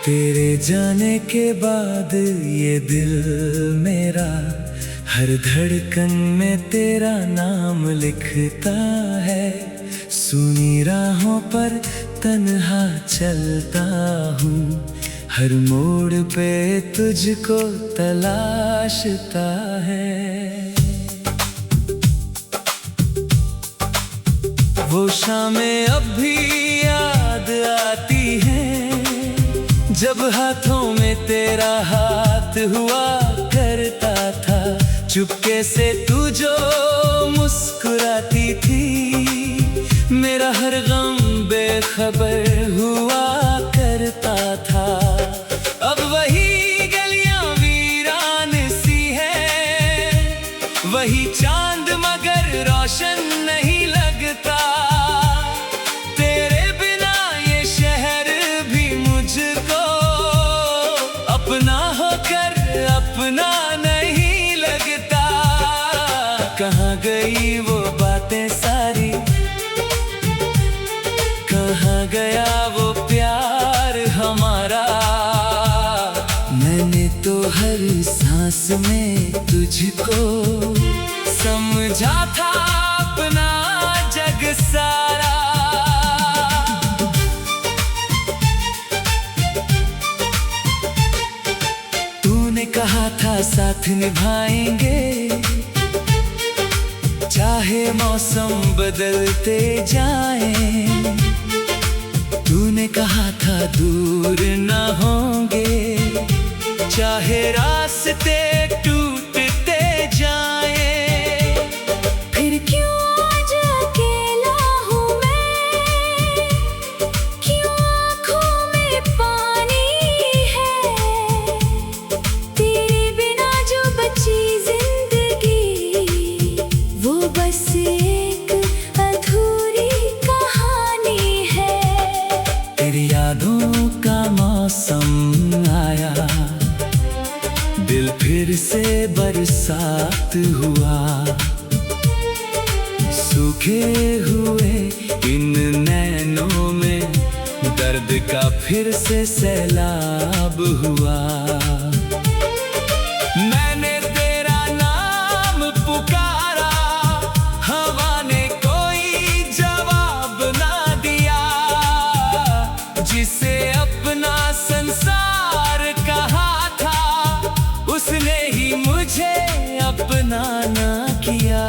तेरे जाने के बाद ये दिल मेरा हर धड़कन में तेरा नाम लिखता है। सुनी राहों पर तन्हा चलता हूँ, हर मोड़ पे तुझको तलाशता है। वो शामें अब भी याद आती हैं, जब हाथों में तेरा हाथ हुआ करता था। चुपके से तू जो मुस्कुराती थी, मेरा हर गम बेखबर हुआ करता था। अब वही गलियां वीरान सी है, वही चांद मगर रोशन नहीं लगता। तेरे बिना ये शहर भी मुझको अपना होकर अपना नहीं लगता। कहाँ गई वो बातें सारी, कहाँ गया वो प्यार हमारा। मैंने तो हर सांस में तुझको समझा था अपना जग सारा। तूने कहा था साथ निभाएंगे, चाहे मौसम बदलते जाएं। तूने कहा था दूर न होंगे, चाहे रास्ते टूटते जाएं। फिर क्यों आज अकेला हूँ मैं, क्यों आँखों में पानी है। तेरे बिना जो बची जिंदगी, वो बस एक अधूरी कहानी है। तेरी यादों का मौसम आया, दिल फिर से बरसात हुआ। सूखे हुए इन नैनों में दर्द का फिर से सैलाब हुआ। मैंने तेरा नाम पुकारा, हवा ने कोई जवाब ना दिया। जिसे अपना संसार कहा था, उसने ही मुझे अपना ना किया।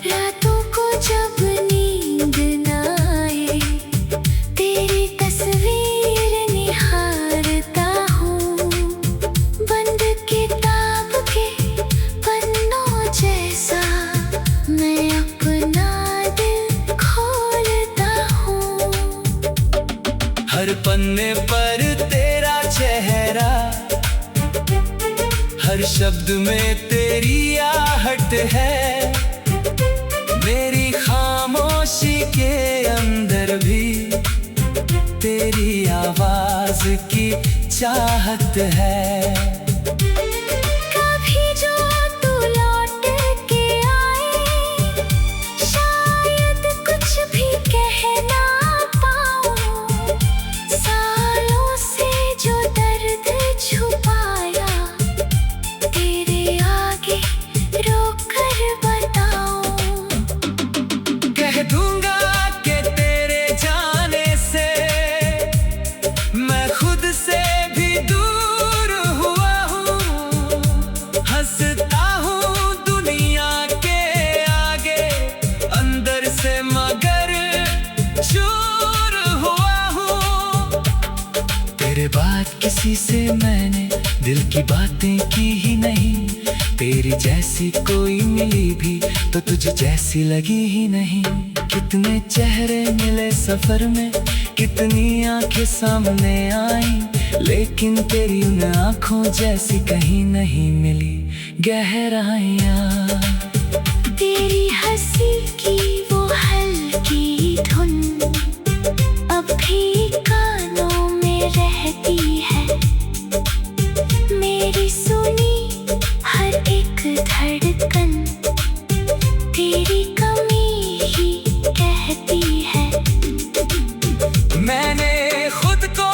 रातों को जब नींद न आए, तेरी तस्वीर निहारता हूँ। बंद किताब के पन्नों जैसा मैं अपना दिल खोलता हूँ। हर पन्ने पर तेरा चेहरा, हर शब्द में तेरी आहट है। मेरी खामोशी के अंदर भी तेरी आवाज की चाहत है। कभी जो तू लौट के आए, शायद कुछ भी कह ना पाऊं। सालों से जो दर्द छुपाया, तेरे आगे रोक कर बताऊं। कह दूंगा कि तेरे जाने से मैं खुद से भी दूर हुआ हूँ। हंसता हूँ दुनिया के आगे, अंदर से मगर चूर हुआ हूँ। तेरे बाद किसी से मैंने दिल की बातें की ही नहीं। तेरी जैसी कोई मिली भी तो तुझ जैसी लगी ही नहीं। कितने चेहरे मिले सफर में, कितनी आंखें सामने आई, लेकिन तेरी उन आंखों जैसी कहीं नहीं मिली गहराइयाँ। तेरी हंसी की वो हल्की धुन अब भी कानों में रहती है। मेरी सुनी हर एक धड़कन तेरी कमी ही कहती है। मैंने खुद को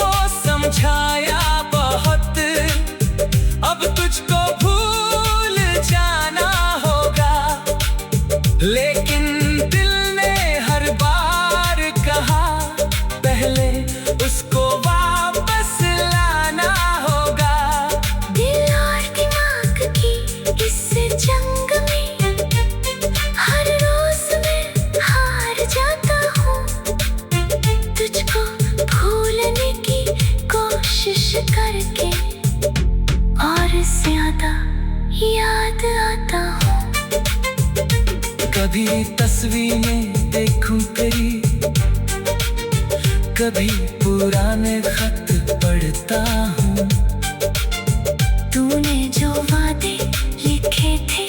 करके और ज्यादा याद आता हूँ। कभी तस्वीरें देखूं तेरी, कभी पुराने खत पढ़ता हूँ। तूने जो वादे लिखे थे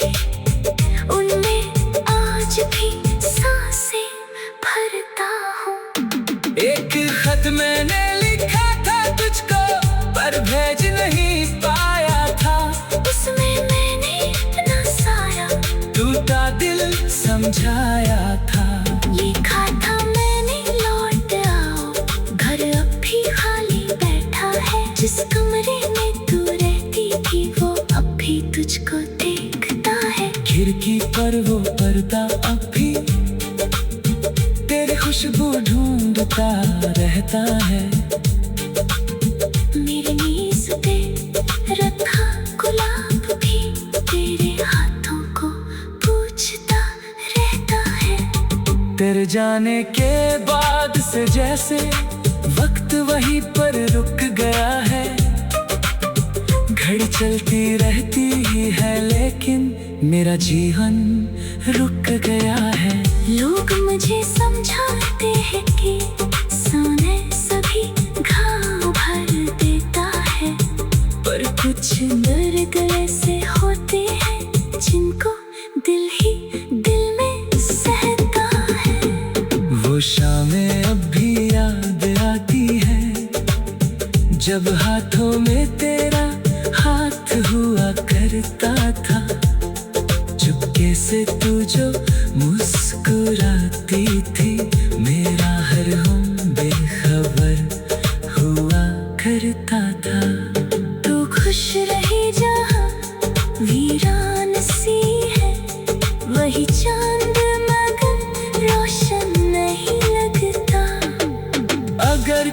उनमें आज भी सांसें भरता हूँ। एक खत मैंने लिखा था तुझको पर भेज नहीं पाया था। उसमें मैंने अपना साया टूटा दिल समझाया था। लिखा था मैंने लौट आओ, घर अब भी खाली बैठा है। जिस कमरे में तू रहती थी वो अब भी तुझको देखता है। खिड़की पर वो पर्दा अब भी तेरी खुशबू ढूंढता रहता है। मेरी मेज पे रखा गुलाब भी तेरे हाथों को पूछता रहता है। तेरे जाने के बाद से जैसे वक्त वहीं पर रुक गया है। घड़ी चलती रहती ही है लेकिन मेरा जीवन रुक गया है। लोग मुझे समझाते हैं कि सोने सभी घाव भर देता है, पर कुछ दर्द ऐसे होते हैं जिनको दिल ही दिल में सहता है। वो शामें अब भी याद आती है जब हाथों में तेरा हाथ हुआ करता था। चुपके से तू जो मुस्कुराती थी, मेरा हर गम बेखबर हुआ करता था। तू खुश रही जहाँ वीरान सी है, वही चांद मगर रोशन नहीं लगता। अगर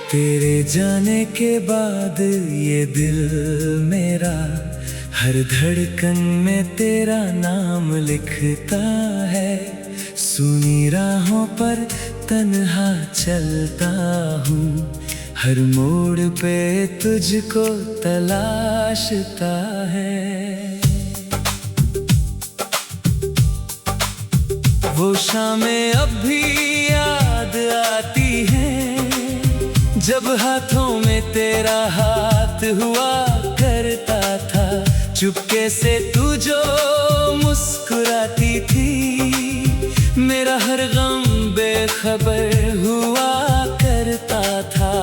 तेरे जाने के बाद ये दिल मेरा हर धड़कन में तेरा नाम लिखता है। सुनी राहों पर तन्हा चलता हूँ, हर मोड़ पे तुझको तलाशता है। वो शामें अब भी याद आती हैं जब हाथों में तेरा हाथ हुआ करता था। चुपके से तू जो मुस्कुराती थी, मेरा हर गम बेखबर हुआ करता था।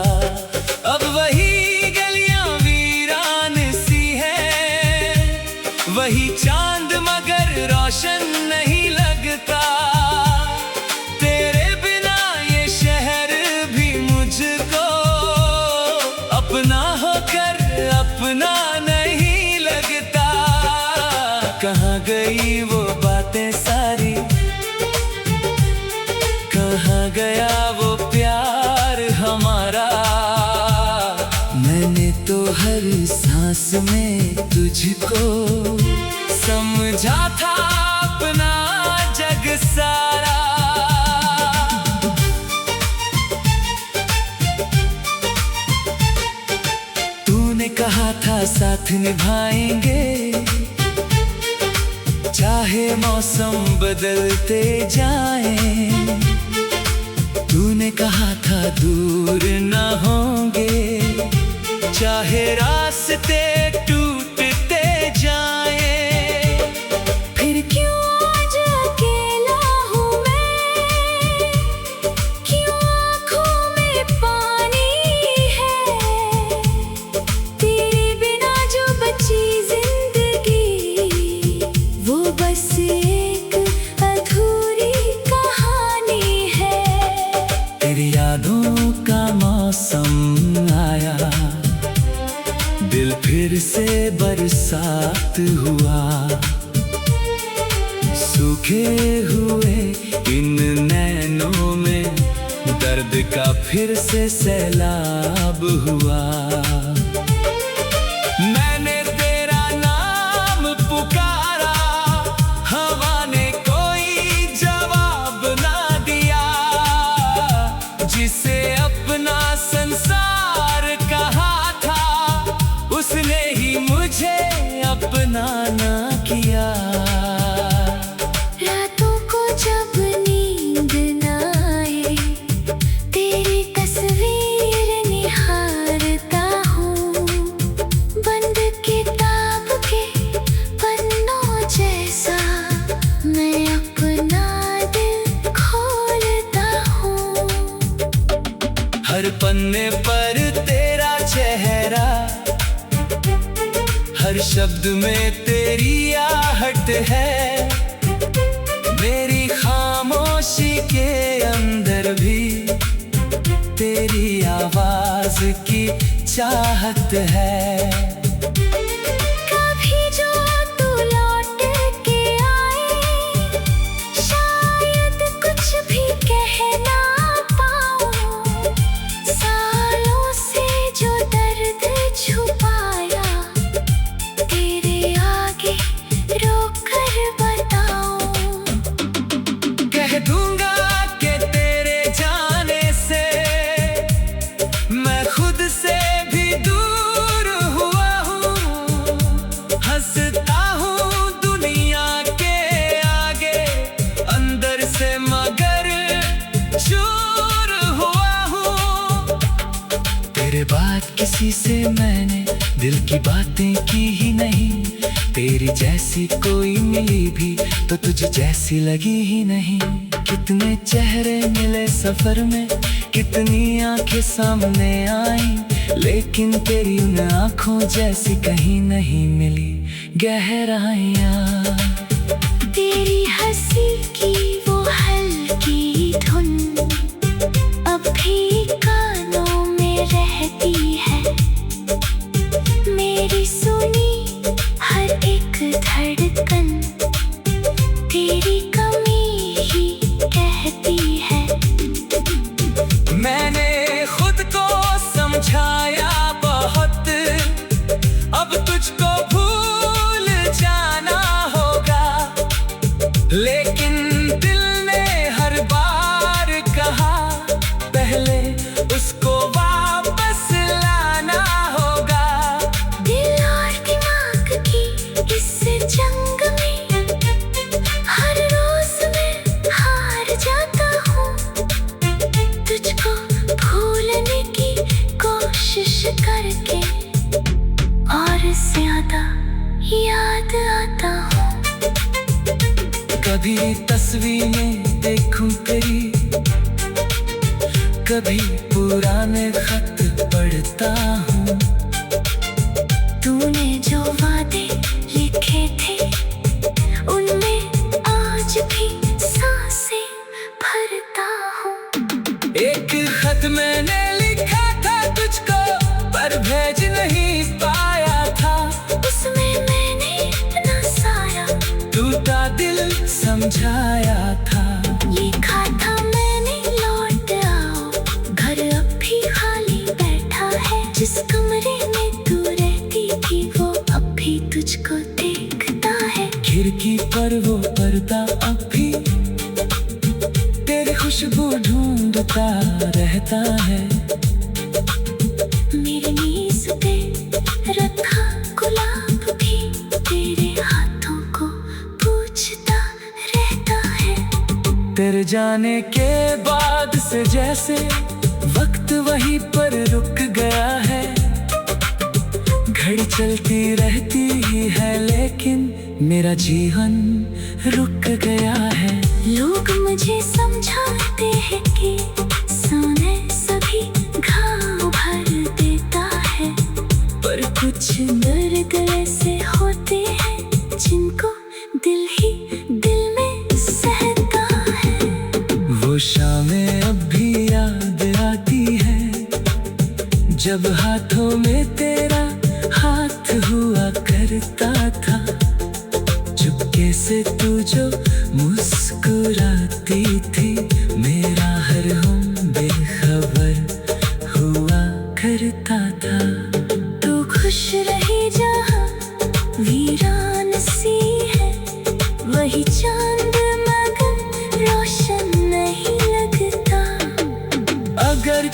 अब वही गलियां वीरान सी है, वही चांद मगर रोशन नहीं लगता। तेरे बिना ये शहर भी मुझको अपना होकर अपना नहीं लगता। कहाँ गई वो बातें सारी, कहाँ गया वो प्यार हमारा। मैंने तो हर सांस में तुझको समझा था अपना जग सारा। तूने कहा था साथ निभाएंगे, चाहे मौसम बदलते जाएं। तूने कहा था दूर ना होंगे, चाहे रास्ते टूटते जाएं। फिर क्यों आज अकेला हूँ मैं, क्यों आँखों में पानी है। तेरे बिना जो बची जिंदगी, वो बस एक अधूरी कहानी है। तेरी यादों का मौसम आया, दिल फिर से बरसात हुआ। सूखे हुए इन नैनों में दर्द का फिर से सैलाब हुआ। मैंने तेरा नाम पुकारा, हवा ने कोई जवाब ना दिया। जिसे अपना संसार कहा था, उसने ही मुझे अपना ना किया। रातों को जब नींद न आए, तेरी तस्वीर निहारता हूँ। बंद किताब के पन्नों जैसा मैं अपना दिल खोलता हूँ। हर पन्ने पर तेरा चेहरा, हर शब्द में तेरी आहट है। मेरी खामोशी के अंदर भी तेरी आवाज की चाहत है। कभी जो तू लौट के आए, शायद कुछ भी कह ना पाऊं। सालों से जो दर्द छुपाया, तेरे आगे रोक कर बताऊं। कह दूंगा कि तेरे जाने से मैं खुद से भी दूर हुआ हूँ। हंसता हूँ दुनिया के आगे, अंदर से मगर चूर हुआ हूँ। तेरे बाद किसी से मैंने दिल की बातें की ही नहीं। तेरी जैसी कोई मिली भी तो तुझ जैसी लगी ही नहीं। कितने चेहरे मिले सफर में, कितनी आंखें सामने आई, लेकिन तेरी उन आंखों जैसी कहीं नहीं मिली गहराइयाँ। तेरी हंसी की वो हल्की धुन अब भी कानों में रहती है। मेरी सुनी हर एक धड़कन तेरी कमी ही कहती है। मैंने खुद को समझाया बहुत, अब तुझको भूल जाना होगा। लेकिन दिल ने हर बार कहा, पहले उसको वापस लाना होगा। दिल और दिमाग की इस जंग में हर रोज मैं हार जाता हूँ। तुझको भूलने की कोशिश करके और ज्यादा याद आता हूँ। कभी तस्वीरें देखूं तेरी, कभी पुराने खत पढ़ता हूँ। तूने जो वादे लिखे थे, उनमें आज भी सांसें भरता हूँ। एक खत मैंने लिखा था तुझको, पर भेज नहीं पाया था। उसमें मैंने अपना सारा टूटा दिल समझाया था। लिखा था मैंने, लौट आओ, घर अब भी खाली बैठा है। जिस कमरे में तू रहती थी, वो अब भी तुझको देखता है। खिड़की पर वो पर्दा अब भी तेरी खुशबू ढूंढता रहता है। मेरी नीज़ पे रखा गुलाब भी तेरे हाथों को पूछता रहता है। तेरे जाने के बाद से जैसे वक्त वहीं पर रुक गया है। घड़ी चलती रहती ही है, लेकिन मेरा जीवन रुक गया है। लोग मुझे समझाते हैं कि सोने सभी घाव भर देता है, पर कुछ दर्द ऐसे होते हैं जिनको दिल ही दिल में सहता है। वो शामें अब भी याद आती है, जब हाथों में तेरा हाथ हुआ करता था। चुपके से तू जो मुस्कुराती थी, मेरा हर हम करता था। तू खुश रही जहाँ वीरान सी है, वही चांद मगर रोशन नहीं लगता। अगर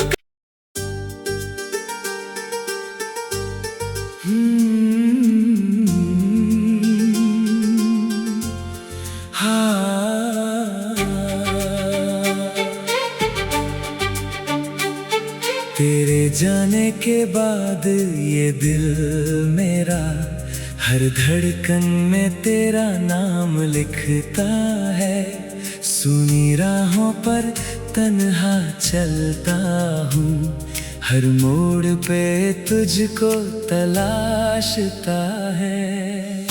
तेरे जाने के बाद ये दिल मेरा हर धड़कन में तेरा नाम लिखता है। सुनी राहों पर तन्हा चलता हूँ, हर मोड़ पे तुझको तलाशता है।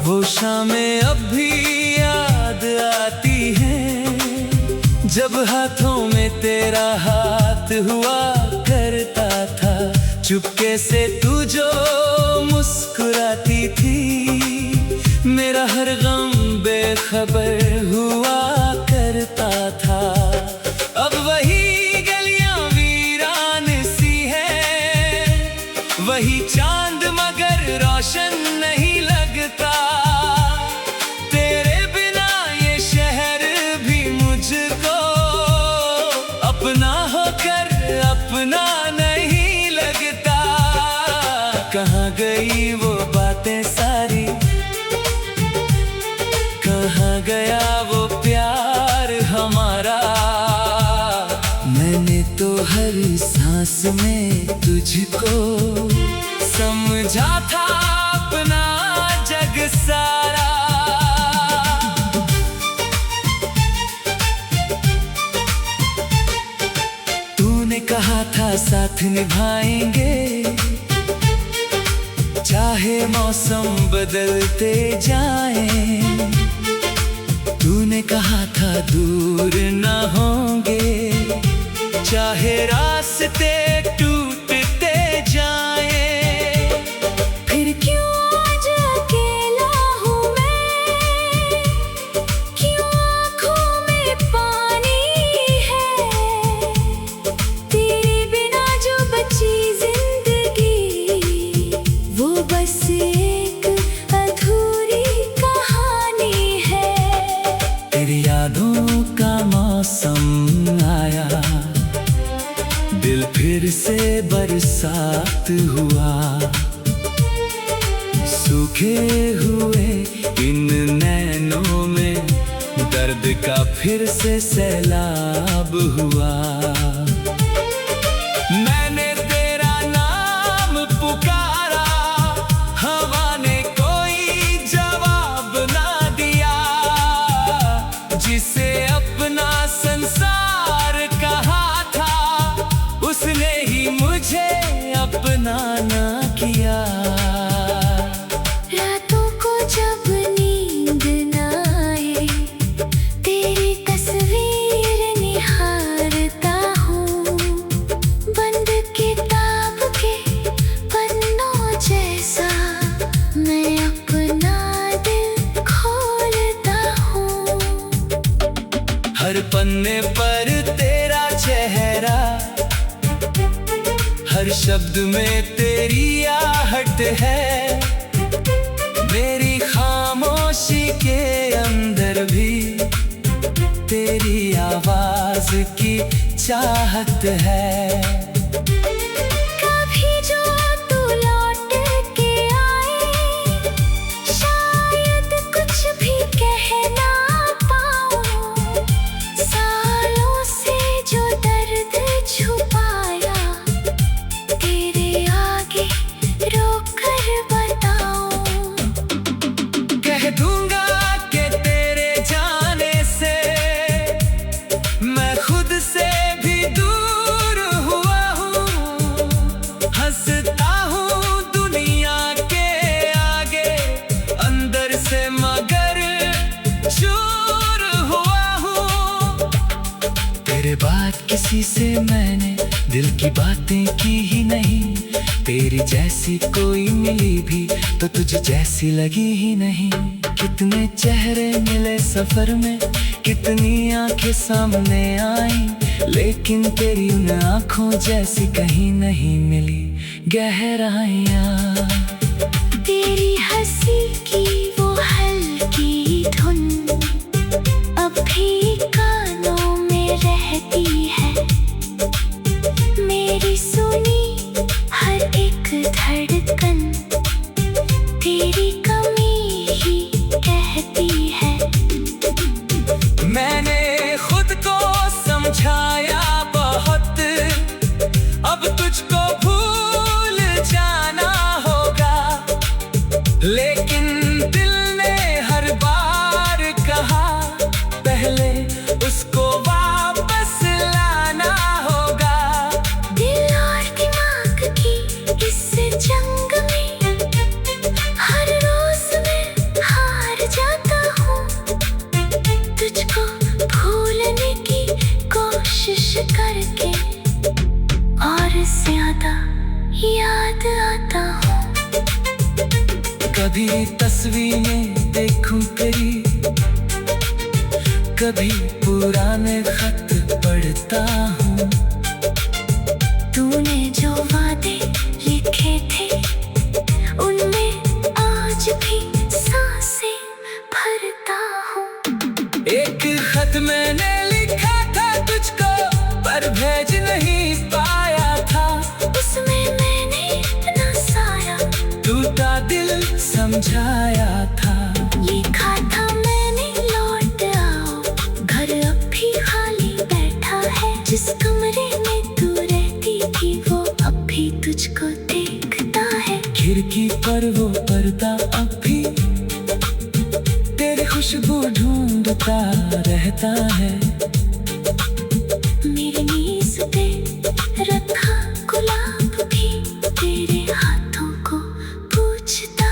वो शामें अब भी याद आती हैं, जब हाथों में तेरा हाथ हुआ करता था। चुपके से तू जो मुस्कुराती थी, मेरा हर गम बेखबर हुआ करता था। अब वही गलियां वीरान सी है, वही चांद मगर रोशन नहीं लगता। तेरे बिना ये शहर भी मुझको अपना होकर अपना नहीं लगता। कहाँ गई वो बातें सारी, कहाँ गया वो प्यार हमारा। मैंने तो हर सांस में तुझको समझा था अपना जग सारा। तूने कहा था साथ निभाएंगे, चाहे मौसम बदलते जाएं। तूने कहा था दूर ना होंगे, चाहे रास्ते टूटते जाएं। फिर क्यों आज अकेला हूँ मैं, क्यों आँखों में पानी है। तेरे बिना जो बची जिंदगी, वो बस एक अधूरी कहानी है। तेरी यादों का मौसम आया, दिल फिर से बरसात हुआ। सूखे हुए इन नैनों में दर्द का फिर से सैलाब हुआ। मैंने तेरा नाम पुकारा, हवा ने कोई जवाब ना दिया। जिसे अपना संसार कहा था, उसने ही मुझे अपना ना किया। रातों को जब नींद न आए, तेरी तस्वीर निहारता हूँ। बंद किताब के पन्नों जैसा मैं अपना दिल खोलता हूँ। हर पन्ने पर तेरा चेहरा, हर शब्द में तेरी आहट है। मेरी खामोशी के अंदर भी तेरी आवाज की चाहत है। कभी जो तू लौट के आए, शायद कुछ भी कह ना पाऊं। सालों से जो दर्द छुपाया, तेरे आगे रोक कर बताऊं। कह दूंगा कि तेरे जाने से मैं खुद से भी दूर हुआ हूँ। हंसता हूँ दुनिया के आगे, अंदर से मगर चूर हुआ हूँ। तेरे बाद किसी से मैंने दिल की बातें की ही नहीं। तेरी जैसी कोई मिली भी तो तुझ जैसी लगी ही नहीं। कितने चेहरे मिले सफर में, कितनी आंखें सामने आई, लेकिन तेरी उन आँखों जैसी कहीं नहीं मिली गहराइयाँ। तेरी हंसी की वो हल्की धुन अब भी कानों में रहती है। मेरी सुनी हर एक धड़कन तेरी कमी ही कहती है। मैंने खुद को समझाया बहुत, अब तुझको भूल जाना होगा, लेकिन दिल ने हर बार कहा पहले उसको वापस लाना होगा। दिल और दिमाग की इस जंग में हर रोज मैं हार जाता हूँ। तुझको भूलने की कोशिश करके और ज्यादा याद आता हूँ। कभी तस्वीरें देखूं तेरी, कभी पुराने खत पढ़ता हूँ। तूने जो वादे लिखे थे उनमें आज भी सांसें भरता हूँ। एक खत मैंने लिखा था तुझको पर भेज नहीं पाया था। उसमें मैंने अपना साया टूटा दिल समझाया था। लिखा था मैंने लौट आओ, घर अब भी खाली बैठा है। जिस कमरे में तू रहती थी वो अब भी तुझको देखता है। खिड़की पर वो पर्दा अब भी तेरी खुशबू ढूंढता रहता है। मेरी मेज पे रखा गुलाब भी तेरे हाथों को पूछता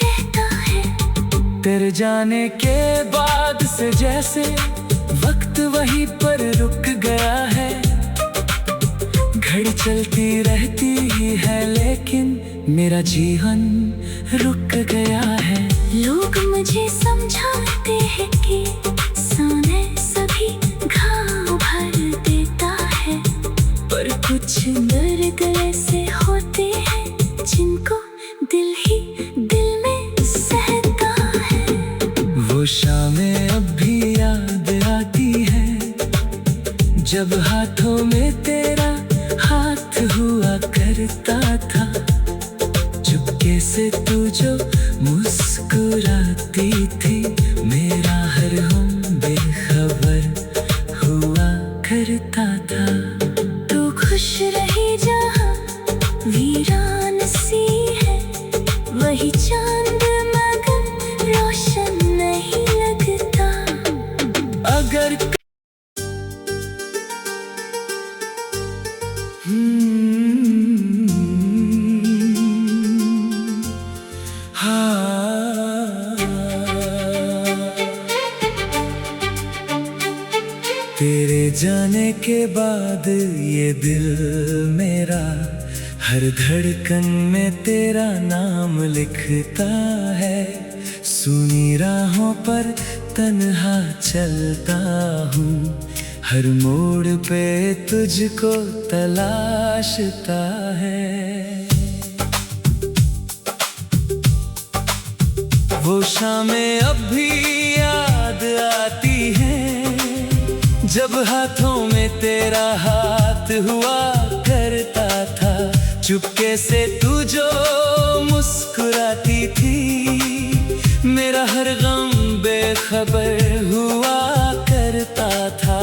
रहता है। तेरे जाने के बाद से जैसे वक्त वहीं पर रुक गया है। घड़ी चलती रहती ही है लेकिन मेरा जीवन रुक गया है। लोग मुझे समझाते हैं कि सोने सभी घाव भर देता है, पर कुछ दर्द ऐसे होते हैं जिनको दिल ही दिल में सहता है। वो शामें अब भी याद आती है जब हाथों में तेरा हाथ हुआ करता था। चुपके से तू जो मुस्कुराती थी, मेरा हर गम बेखबर हुआ करता था। तू खुश रही जहाँ वीरान सी है, वही चांद मगर रोशन नहीं लगता। अगर तेरे जाने के बाद ये दिल मेरा हर धड़कन में तेरा नाम लिखता है। सुनी राहों पर तन्हा चलता हूँ, हर मोड़ पे तुझको तलाशता है। वो शामें अब भी याद आती हैं जब हाथों में तेरा हाथ हुआ करता था। चुपके से तू जो मुस्कुराती थी, मेरा हर गम बेखबर हुआ करता था।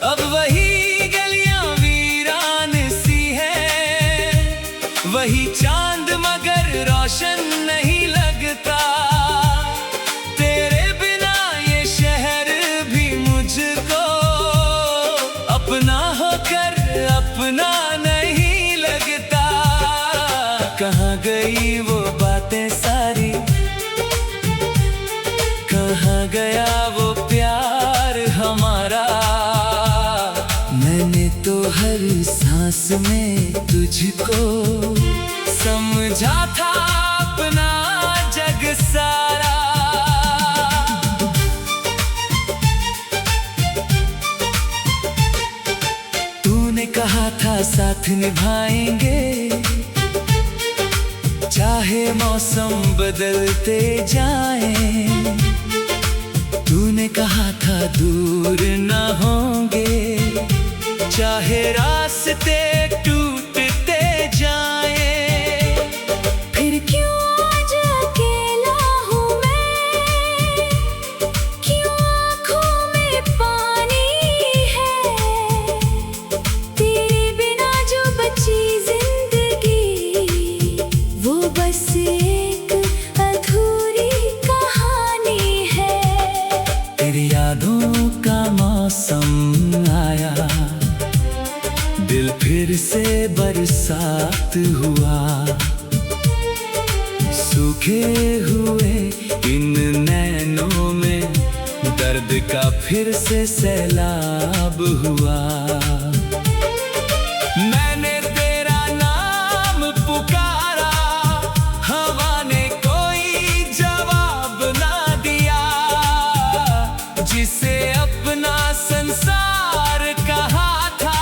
अब वही गलियां वीरान सी है, वही चांद मगर रोशन नहीं लगता। तेरे बिना ये शहर भी मुझको अपना होकर अपना नहीं लगता। कहाँ गई वो बातें सारी, कहाँ गया वो प्यार हमारा। मैंने तो हर सांस में तुझको समझा था अपना जग सारा। कहा था साथ निभाएंगे, चाहे मौसम बदलते जाएं। तूने कहा था दूर ना होंगे, चाहे रास्ते टूटते जाएं। फिर क्यों आज अकेला हूँ मैं, क्यों आँखों में पानी है। तेरे बिना जो बची जिंदगी, वो बस एक अधूरी कहानी है। तेरी यादों का मौसम आया, दिल फिर से बरसात हुआ। सूखे हुए इन नैनों में दर्द का फिर से सैलाब हुआ। मैंने तेरा नाम पुकारा, हवा ने कोई जवाब ना दिया। जिसे अपना संसार कहा था,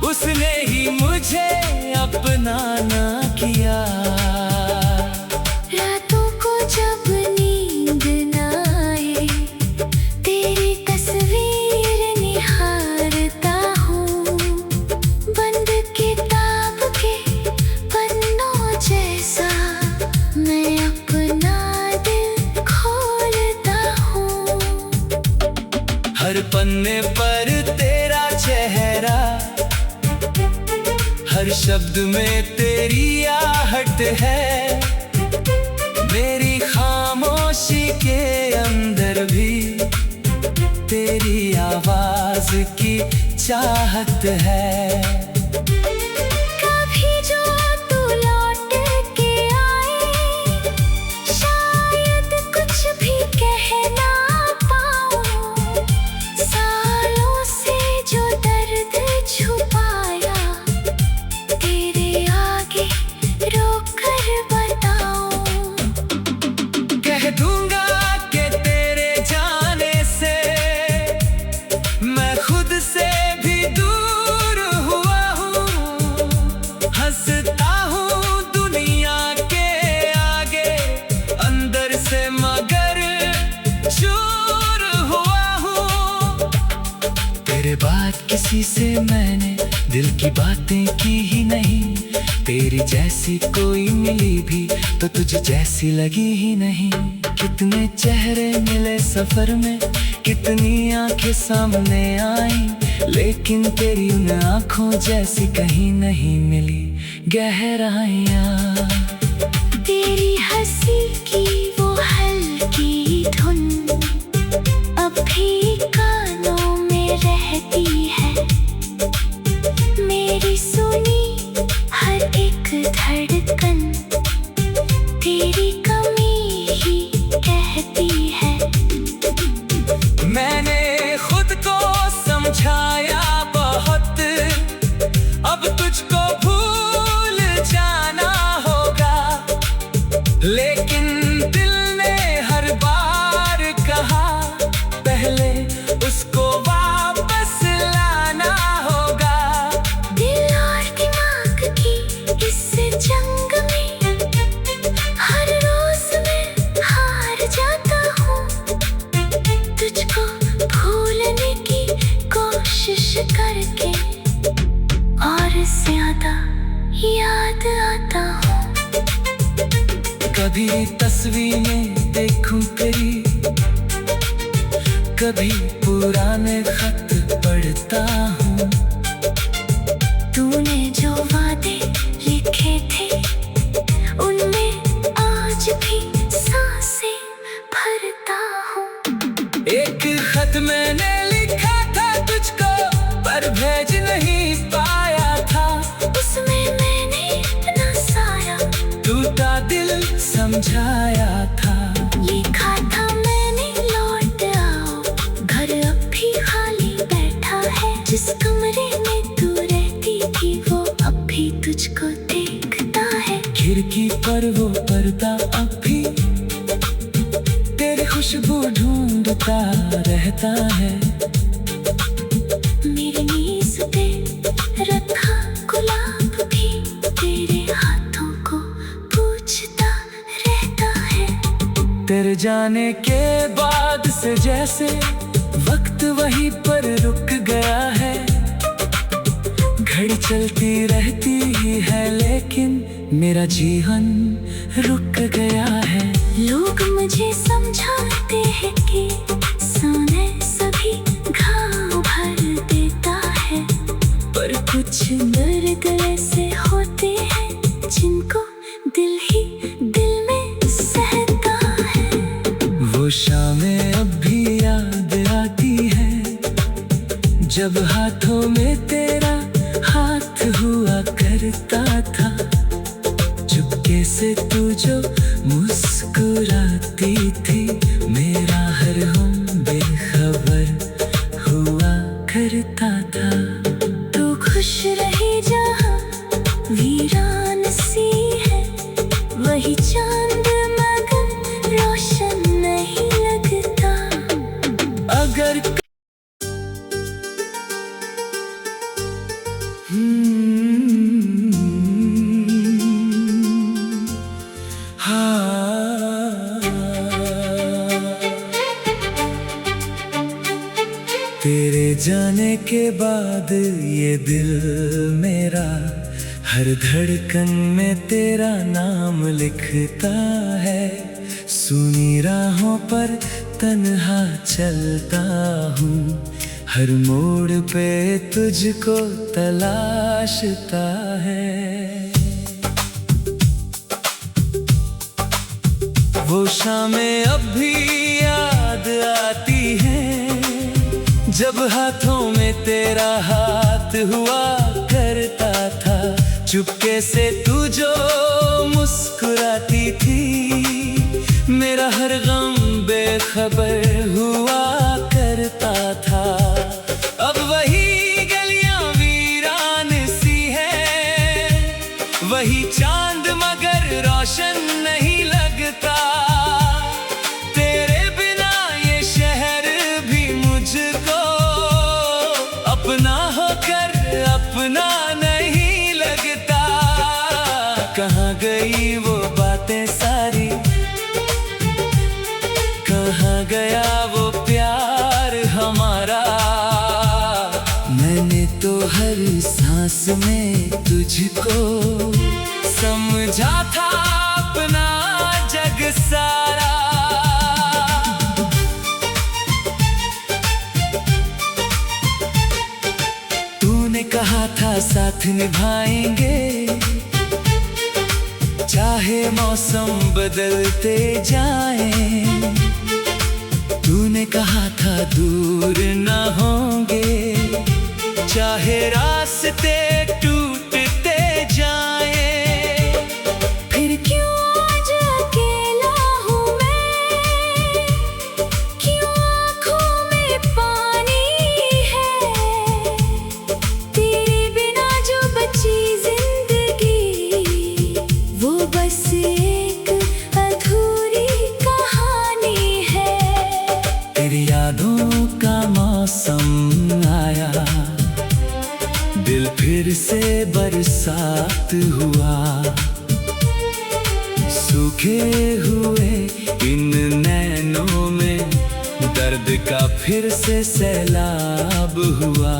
उसने ही मुझे अपना ना किया। रातों को जब नींद न आए, तेरी तस्वीर निहारता हूँ। बंद किताब के पन्नों जैसा मैं अपना दिल खोलता हूँ। हर पन्ने पर तेरा चेहरा, हर शब्द में तेरी आहट है। मेरी खामोशी के अंदर भी तेरी आवाज की चाहत है। कभी जो तू लौट के आए, शायद कुछ भी कह ना पाऊं। सालों से जो दर्द छुपाया, तेरे आगे रोक कर बताऊं। कह दूंगा कि तेरे जाने से मैं खुद से भी दूर हुआ हूँ। हंसता हूँ दुनिया के आगे, अंदर से मगर चूर हुआ हूँ। तेरे बाद किसी से मैंने दिल की बातें की ही नहीं। तेरी जैसी कोई मिली भी तो तुझ जैसी लगी ही नहीं। कितने चेहरे मिले सफर में, कितनी आंखें सामने आई, लेकिन तेरी उन आंखों जैसी कहीं नहीं मिली गहराइयाँ। तेरी हंसी की वो हल्की धुन अब भी कानों में रहती है। मेरी सुनी हर एक धड़कन तेरी कमी ही कहती है। मैंने खुद को समझाया बहुत, अब तुझको भूल जाना होगा। लेकिन दिल ने हर बार कहा, पहले उसको वापस लाना होगा। दिल और दिमाग की इस जंग में हर रोज मैं हार जाता हूँ। तुझको भूलने की कोशिश करके और ज्यादा याद आता हूँ। कभी तस्वीरें देखूं तेरी, कभी पुराने खत पढ़ता हूँ। तूने जो वादे लिखे थे, उनमें आज भी सांसें भरता हूँ। एक खत मैंने लिखा था तुझको, पर भेज नहीं पाया था। उसमें मैंने अपना सारा टूटा दिल समझाया था। लिखा था मैंने लौट आओ, घर अब भी खाली बैठा है। जिस कमरे में तू रहती थी, वो अब भी तुझको देखता है। खिड़की पर वो पर्दा अब भी तेरी खुशबू ढूंढता रहता है। मेरी नीज़ पे रखा गुलाब भी तेरे हाथों को पूछता रहता है। तेरे जाने के बाद से जैसे वक्त वहीं पर रुक गया है। घड़ी चलती रहती ही है लेकिन मेरा जीवन रुक गया है। लोग मुझे समझाते हैं कि सोने सभी घाव भर देता है, पर कुछ दर्द ऐसे होते हैं जिनको दिल ही दिल में सहता है। वो शामें अब भी याद आती है जब हाथों में तेरा हाथ हुआ करता था। चुपके से तू जो मुस्कुराती थी, मेरा हर गम बेखबर हुआ करता था। तू खुश रही जहाँ वीरान सी है, वही चांद मगर रोशन नहीं लगता। अगर तेरे जाने के बाद ये दिल मेरा हर धड़कन में तेरा नाम लिखता है। सुनी राहों पर तन्हा चलता हूँ, हर मोड़ पे तुझको तलाशता है। वो शामें अब भी याद आती हैं जब हाथों में तेरा हाथ हुआ करता था। चुपके से तू जो मुस्कुराती थी, मेरा हर गम बेखबर हुआ करता था। अब वही गलियां वीरान सी है, वही चांद मगर रोशन नहीं लगता। तेरे बिना ये शहर भी मुझको अपना होकर अपना नहीं लगता। कहाँ गई वो बातें सारी, कहाँ गया वो प्यार हमारा। मैंने तो हर सांस में तुझको समझा था अपना जग सारा। तूने कहा था साथ निभाएंगे, चाहे मौसम बदलते जाएं। तूने कहा था दूर न होंगे, चाहे रास्ते टूटते जाएं। फिर क्यों आज अकेला हूँ मैं, क्यों आँखों में पानी है। तेरे बिना जो बची जिंदगी, वो बस एक अधूरी कहानी है। तेरी यादों का मौसम आया, दिल फिर से बरसात हुआ। सूखे हुए इन नैनों में दर्द का फिर से सैलाब हुआ।